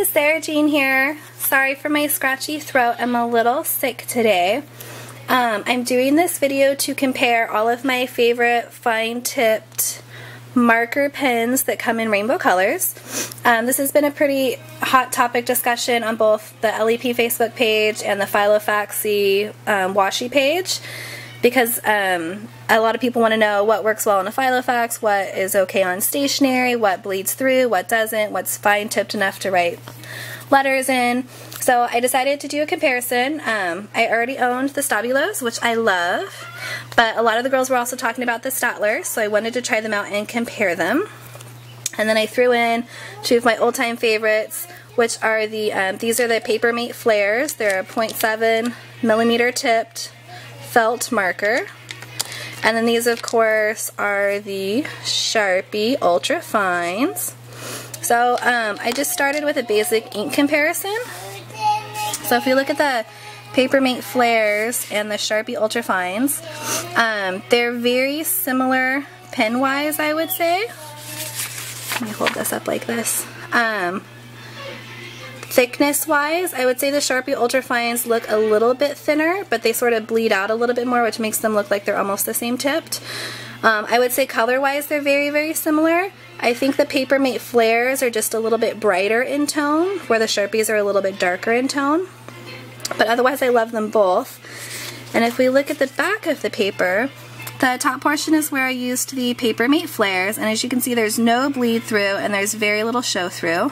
Hey, Sarah Jean here. Sorry for my scratchy throat. I'm a little sick today. I'm doing this video to compare all of my favorite fine-tipped marker pens that come in rainbow colors. This has been a pretty hot topic discussion on both the LEP Facebook page and the Filofax washi page, because a lot of people want to know what works well on a Filofax, what is okay on stationery, what bleeds through, what doesn't, what's fine tipped enough to write letters in. So I decided to do a comparison. I already owned the Stabilos, which I love, but a lot of the girls were also talking about the Staedtler, so I wanted to try them out and compare them. And then I threw in two of my old-time favorites, which are the these are the Papermate Flairs. They're a 0.7 millimeter tipped felt marker. And then these, of course, are the Sharpie Ultra Fines. So I just started with a basic ink comparison. So if you look at the Papermate Flairs and the Sharpie Ultra Fines, they're very similar pen-wise, I would say. Let me hold this up like this. Thickness-wise, I would say the Sharpie Ultra Fines look a little bit thinner, but they sort of bleed out a little bit more, which makes them look like they're almost the same tipped. I would say color-wise they're very, very similar. I think the Papermate Flairs are just a little bit brighter in tone, where the Sharpies are a little bit darker in tone. But otherwise I love them both. And if we look at the back of the paper, the top portion is where I used the Papermate Flairs, and as you can see there's no bleed through and there's very little show through.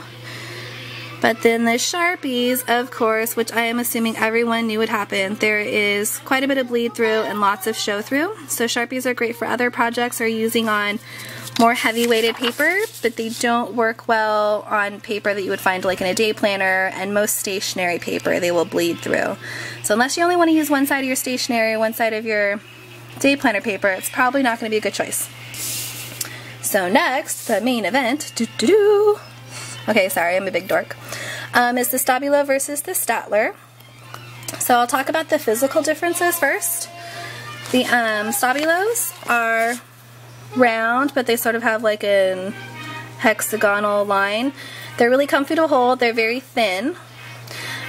But then the Sharpies, of course, which I am assuming everyone knew would happen, there is quite a bit of bleed through and lots of show through. So Sharpies are great for other projects or using on more heavy weighted paper, but they don't work well on paper that you would find like in a day planner, and most stationery paper they will bleed through. So unless you only want to use one side of your stationery, one side of your day planner paper, it's probably not going to be a good choice. So next, the main event, okay, sorry, I'm a big dork, is the Stabilo versus the Staedtler. So I'll talk about the physical differences first. The Stabilos are round, but they sort of have like a hexagonal line. They're really comfy to hold, they're very thin,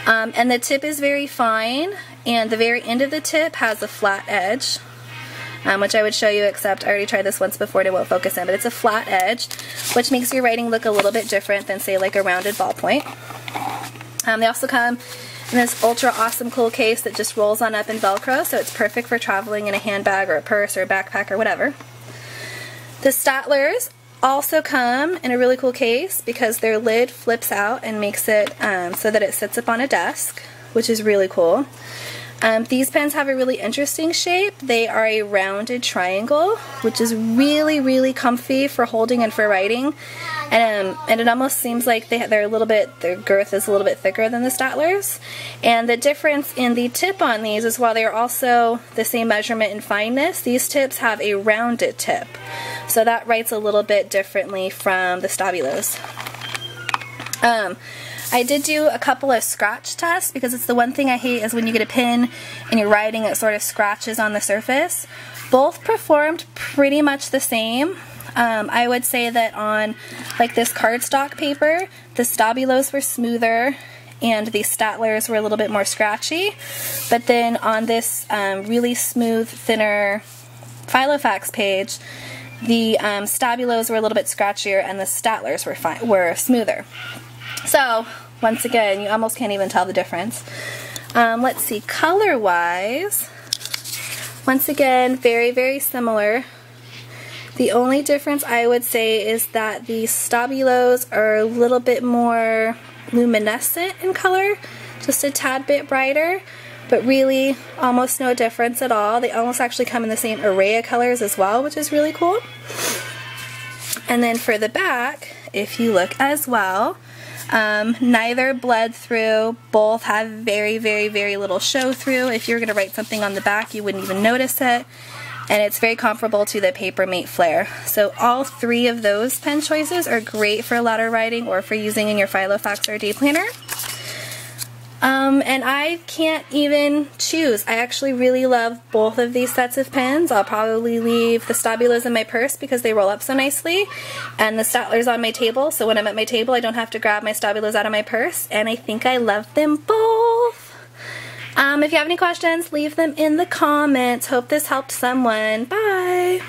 and the tip is very fine, and the very end of the tip has a flat edge. Which I would show you, except I already tried this once before and it won't focus in, but it's a flat edge, which makes your writing look a little bit different than, say, like a rounded ballpoint. They also come in this ultra awesome cool case that just rolls on up in Velcro, so it's perfect for traveling in a handbag or a purse or a backpack or whatever. The Staedtlers also come in a really cool case because their lid flips out and makes it so that it sits up on a desk, which is really cool. These pens have a really interesting shape. They are a rounded triangle, which is really, really comfy for holding and for writing. And it almost seems like they're a little bit, their girth is a little bit thicker than the Staedtlers. And the difference in the tip on these is while they are also the same measurement and fineness, these tips have a rounded tip. So that writes a little bit differently from the Stabilos. I did do a couple of scratch tests because it's the one thing I hate is when you get a pen and you're writing, it sort of scratches on the surface. Both performed pretty much the same. I would say that on like this cardstock paper, the Stabilos were smoother and the Staedtlers were a little bit more scratchy. But then on this really smooth, thinner Filofax page, the Stabilos were a little bit scratchier and the Staedtlers were smoother. So, once again, you almost can't even tell the difference. Let's see, color-wise, once again, very, very similar. The only difference I would say is that the Stabilos are a little bit more luminescent in color, just a tad bit brighter, but really almost no difference at all. They almost actually come in the same array of colors as well, which is really cool. And then for the back, if you look as well, neither bled through, both have very, very, very little show through. If you're going to write something on the back, you wouldn't even notice it. And it's very comparable to the Papermate Flair. So all three of those pen choices are great for letter writing or for using in your Filofax or day planner. And I can't even choose. I actually really love both of these sets of pens. I'll probably leave the Stabilos in my purse because they roll up so nicely, and the Staedtler's on my table, so when I'm at my table I don't have to grab my Stabilos out of my purse, and I think I love them both. If you have any questions, leave them in the comments. Hope this helped someone. Bye!